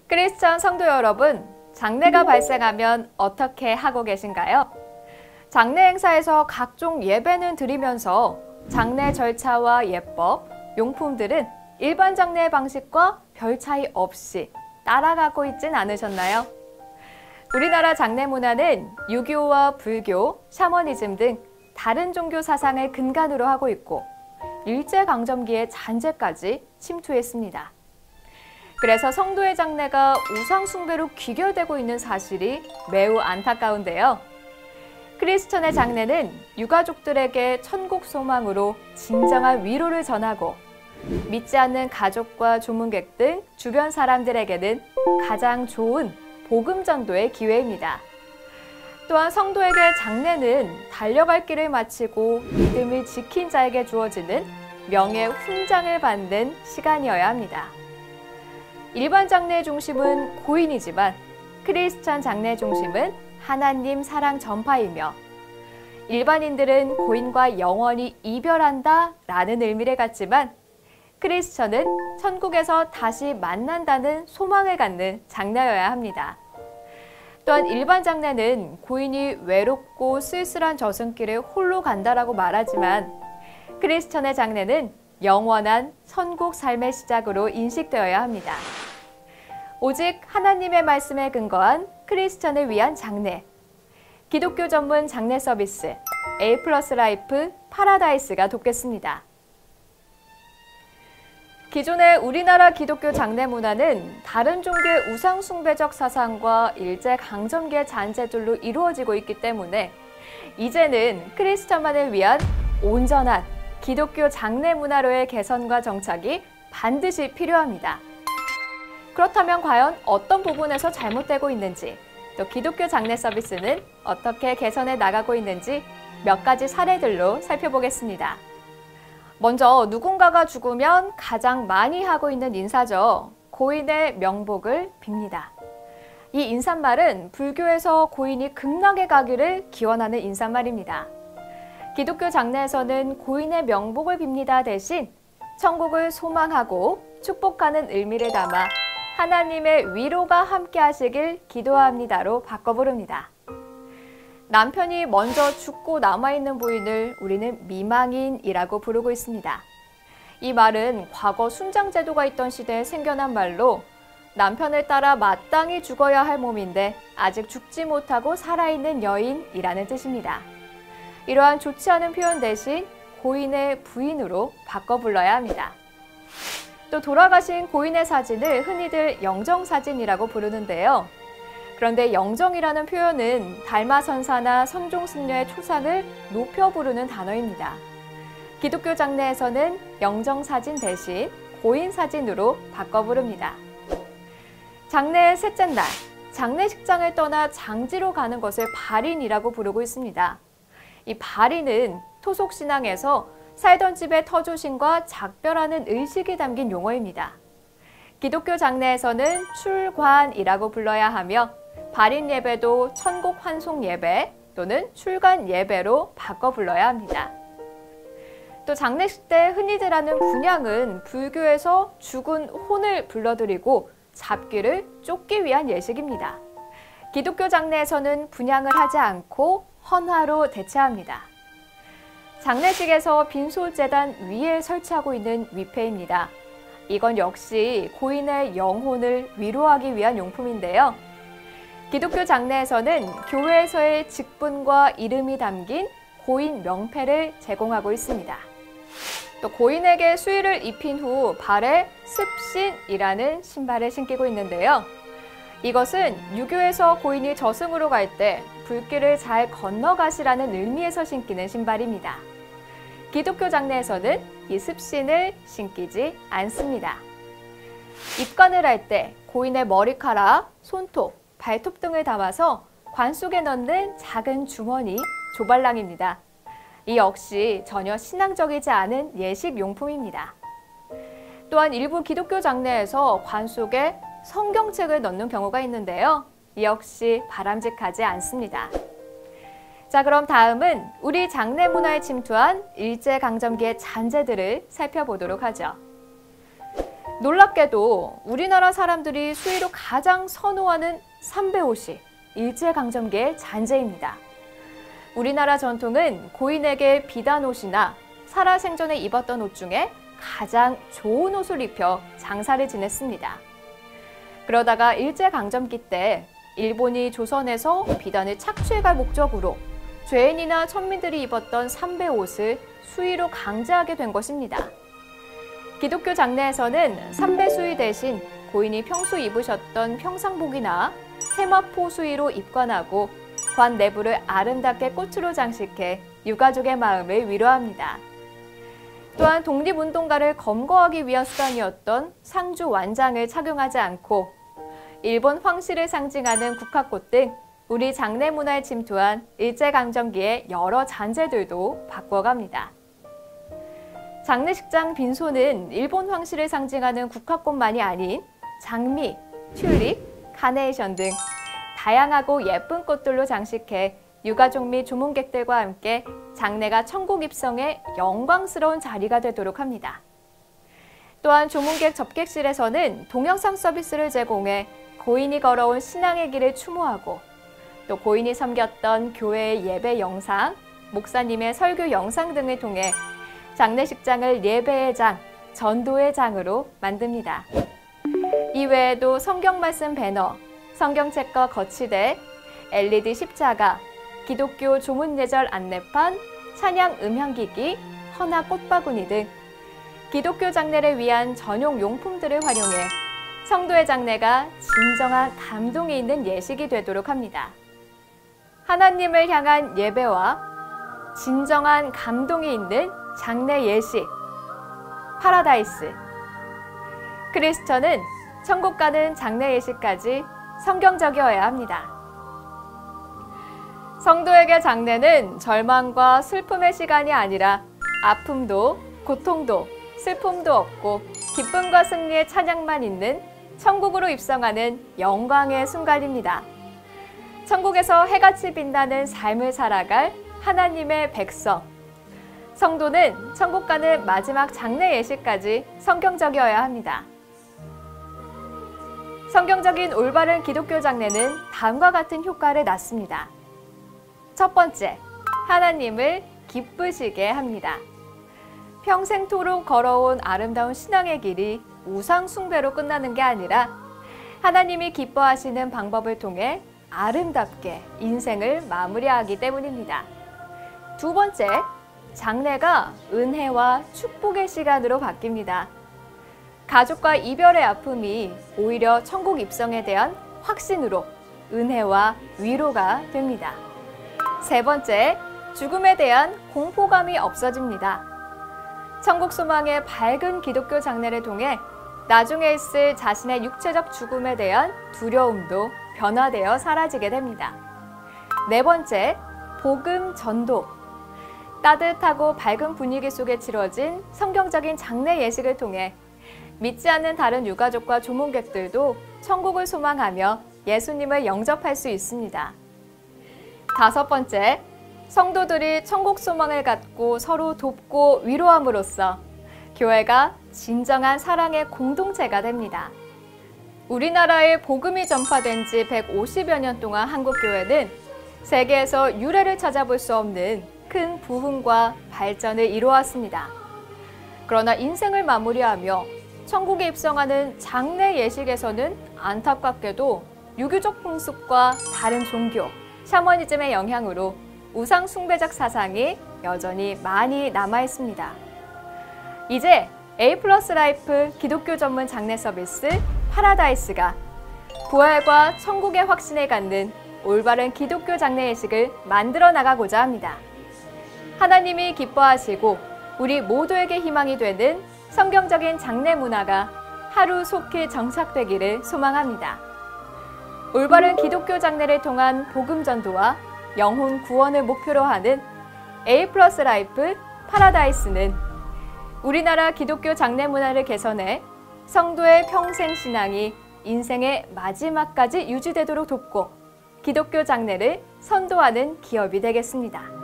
크리스천 성도 여러분, 장례가 발생하면 어떻게 하고 계신가요? 장례 행사에서 각종 예배는 드리면서 장례 절차와 예법, 용품들은 일반 장례 방식과 별 차이 없이 따라가고 있진 않으셨나요? 우리나라 장례 문화는 유교와 불교, 샤머니즘 등 다른 종교 사상을 근간으로 하고 있고 일제강점기의 잔재까지 침투했습니다. 그래서 성도의 장례가 우상 숭배로 귀결되고 있는 사실이 매우 안타까운데요. 크리스천의 장례는 유가족들에게 천국 소망으로 진정한 위로를 전하고 믿지 않는 가족과 조문객 등 주변 사람들에게는 가장 좋은 복음 전도의 기회입니다. 또한 성도에게 장례는 달려갈 길을 마치고 믿음을 지킨 자에게 주어지는 명예 훈장을 받는 시간이어야 합니다. 일반 장례의 중심은 고인이지만 크리스천 장례의 중심은 하나님 사랑 전파이며 일반인들은 고인과 영원히 이별한다 라는 의미를 갖지만 크리스천은 천국에서 다시 만난다는 소망을 갖는 장례여야 합니다. 또한 일반 장례는 고인이 외롭고 쓸쓸한 저승길을 홀로 간다라고 말하지만 크리스천의 장례는 영원한 천국 삶의 시작으로 인식되어야 합니다. 오직 하나님의 말씀에 근거한 크리스천을 위한 장례, 기독교 전문 장례 서비스 A 플러스 라이프 파라다이스가 돕겠습니다. 기존의 우리나라 기독교 장례 문화는 다른 종교의 우상 숭배적 사상과 일제강점기의 잔재들로 이루어지고 있기 때문에 이제는 크리스천만을 위한 온전한 기독교 장례 문화로의 개선과 정착이 반드시 필요합니다. 그렇다면 과연 어떤 부분에서 잘못되고 있는지, 또 기독교 장례 서비스는 어떻게 개선해 나가고 있는지 몇 가지 사례들로 살펴보겠습니다. 먼저 누군가가 죽으면 가장 많이 하고 있는 인사죠. 고인의 명복을 빕니다. 이 인사말은 불교에서 고인이 극락에 가기를 기원하는 인사말입니다. 기독교 장례에서는 고인의 명복을 빕니다 대신 천국을 소망하고 축복하는 의미를 담아 하나님의 위로가 함께 하시길 기도합니다로 바꿔 부릅니다. 남편이 먼저 죽고 남아있는 부인을 우리는 미망인이라고 부르고 있습니다. 이 말은 과거 순장제도가 있던 시대에 생겨난 말로 남편을 따라 마땅히 죽어야 할 몸인데 아직 죽지 못하고 살아있는 여인이라는 뜻입니다. 이러한 좋지 않은 표현 대신 고인의 부인으로 바꿔 불러야 합니다. 또 돌아가신 고인의 사진을 흔히들 영정사진이라고 부르는데요. 그런데 영정이라는 표현은 달마선사나 성종승려의 초상을 높여 부르는 단어입니다. 기독교 장례에서는 영정사진 대신 고인사진으로 바꿔 부릅니다. 장례의 셋째 날, 장례식장을 떠나 장지로 가는 것을 발인이라고 부르고 있습니다. 이 발인은 토속신앙에서 살던 집의 터조신과 작별하는 의식이 담긴 용어입니다. 기독교 장례에서는 출관이라고 불러야 하며 발인 예배도 천국 환송 예배 또는 출관 예배로 바꿔 불러야 합니다. 또 장례식 때 흔히들 하는 분향은 불교에서 죽은 혼을 불러들이고 잡귀를 쫓기 위한 예식입니다. 기독교 장례에서는 분향을 하지 않고 헌화로 대체합니다. 장례식에서 빈소재단 위에 설치하고 있는 위패입니다. 이건 역시 고인의 영혼을 위로하기 위한 용품인데요. 기독교 장례에서는 교회에서의 직분과 이름이 담긴 고인 명패를 제공하고 있습니다. 또 고인에게 수의를 입힌 후 발에 습신이라는 신발을 신기고 있는데요. 이것은 유교에서 고인이 저승으로 갈 때 불길을 잘 건너가시라는 의미에서 신기는 신발입니다. 기독교 장례에서는 이 습신을 신기지 않습니다. 입관을 할 때 고인의 머리카락, 손톱, 발톱 등을 담아서 관 속에 넣는 작은 주머니, 조발랑입니다. 이 역시 전혀 신앙적이지 않은 예식 용품입니다. 또한 일부 기독교 장례에서 관 속에 성경책을 넣는 경우가 있는데요. 이 역시 바람직하지 않습니다. 자, 그럼 다음은 우리 장례 문화에 침투한 일제강점기의 잔재들을 살펴보도록 하죠. 놀랍게도 우리나라 사람들이 수의로 가장 선호하는 삼배옷이 일제강점기의 잔재입니다. 우리나라 전통은 고인에게 비단옷이나 살아생전에 입었던 옷 중에 가장 좋은 옷을 입혀 장사를 지냈습니다. 그러다가 일제강점기 때 일본이 조선에서 비단을 착취해갈 목적으로 죄인이나 천민들이 입었던 삼배옷을 수의로 강제하게 된 것입니다. 기독교 장례에서는 삼배수의 대신 고인이 평소 입으셨던 평상복이나 세마포 수의로 입관하고 관 내부를 아름답게 꽃으로 장식해 유가족의 마음을 위로합니다. 또한 독립운동가를 검거하기 위한 수단이었던 상주 완장을 착용하지 않고 일본 황실을 상징하는 국화꽃 등 우리 장례 문화에 침투한 일제강점기의 여러 잔재들도 바꿔갑니다. 장례식장 빈소는 일본 황실을 상징하는 국화꽃만이 아닌 장미, 튤립, 카네이션 등 다양하고 예쁜 꽃들로 장식해 유가족 및 조문객들과 함께 장례가 천국 입성의 영광스러운 자리가 되도록 합니다. 또한 조문객 접객실에서는 동영상 서비스를 제공해 고인이 걸어온 신앙의 길을 추모하고 또 고인이 섬겼던 교회의 예배 영상, 목사님의 설교 영상 등을 통해 장례식장을 예배의 장, 전도의 장으로 만듭니다. 이외에도 성경 말씀 배너, 성경책과 거치대, LED 십자가, 기독교 조문 예절 안내판, 찬양 음향기기, 헌화 꽃바구니 등 기독교 장례를 위한 전용 용품들을 활용해 성도의 장례가 진정한 감동이 있는 예식이 되도록 합니다. 하나님을 향한 예배와 진정한 감동이 있는 장례 예식, 파라다이스. 크리스천은 천국 가는 장례 예식까지 성경적이어야 합니다. 성도에게 장례는 절망과 슬픔의 시간이 아니라 아픔도, 고통도, 슬픔도 없고 기쁨과 승리의 찬양만 있는 천국으로 입성하는 영광의 순간입니다. 천국에서 해같이 빛나는 삶을 살아갈 하나님의 백성. 성도는 천국 가는 마지막 장례 예식까지 성경적이어야 합니다. 성경적인 올바른 기독교 장례는 다음과 같은 효과를 낳습니다. 첫 번째, 하나님을 기쁘시게 합니다. 평생토록 걸어온 아름다운 신앙의 길이 우상 숭배로 끝나는 게 아니라 하나님이 기뻐하시는 방법을 통해 아름답게 인생을 마무리하기 때문입니다. 두 번째, 장례가 은혜와 축복의 시간으로 바뀝니다. 가족과 이별의 아픔이 오히려 천국 입성에 대한 확신으로 은혜와 위로가 됩니다. 세 번째, 죽음에 대한 공포감이 없어집니다. 천국 소망의 밝은 기독교 장례를 통해 나중에 있을 자신의 육체적 죽음에 대한 두려움도 변화되어 사라지게 됩니다. 네 번째, 복음 전도. 따뜻하고 밝은 분위기 속에 치러진 성경적인 장례 예식을 통해 믿지 않는 다른 유가족과 조문객들도 천국을 소망하며 예수님을 영접할 수 있습니다. 다섯 번째, 성도들이 천국 소망을 갖고 서로 돕고 위로함으로써 교회가 진정한 사랑의 공동체가 됩니다. 우리나라에 복음이 전파된 지 150여 년 동안 한국교회는 세계에서 유례를 찾아볼 수 없는 큰 부흥과 발전을 이루었습니다. 그러나 인생을 마무리하며 천국에 입성하는 장례 예식에서는 안타깝게도 유교적 풍습과 다른 종교, 샤머니즘의 영향으로 우상 숭배적 사상이 여전히 많이 남아 있습니다. 이제 A+라이프 기독교 전문 장례 서비스 파라다이스가 부활과 천국의 확신을 갖는 올바른 기독교 장례 예식을 만들어 나가고자 합니다. 하나님이 기뻐하시고 우리 모두에게 희망이 되는 성경적인 장례 문화가 하루속히 정착되기를 소망합니다. 올바른 기독교 장례를 통한 복음 전도와 영혼 구원을 목표로 하는 A+라이프 파라다이스는 우리나라 기독교 장례 문화를 개선해 성도의 평생 신앙이 인생의 마지막까지 유지되도록 돕고 기독교 장례를 선도하는 기업이 되겠습니다.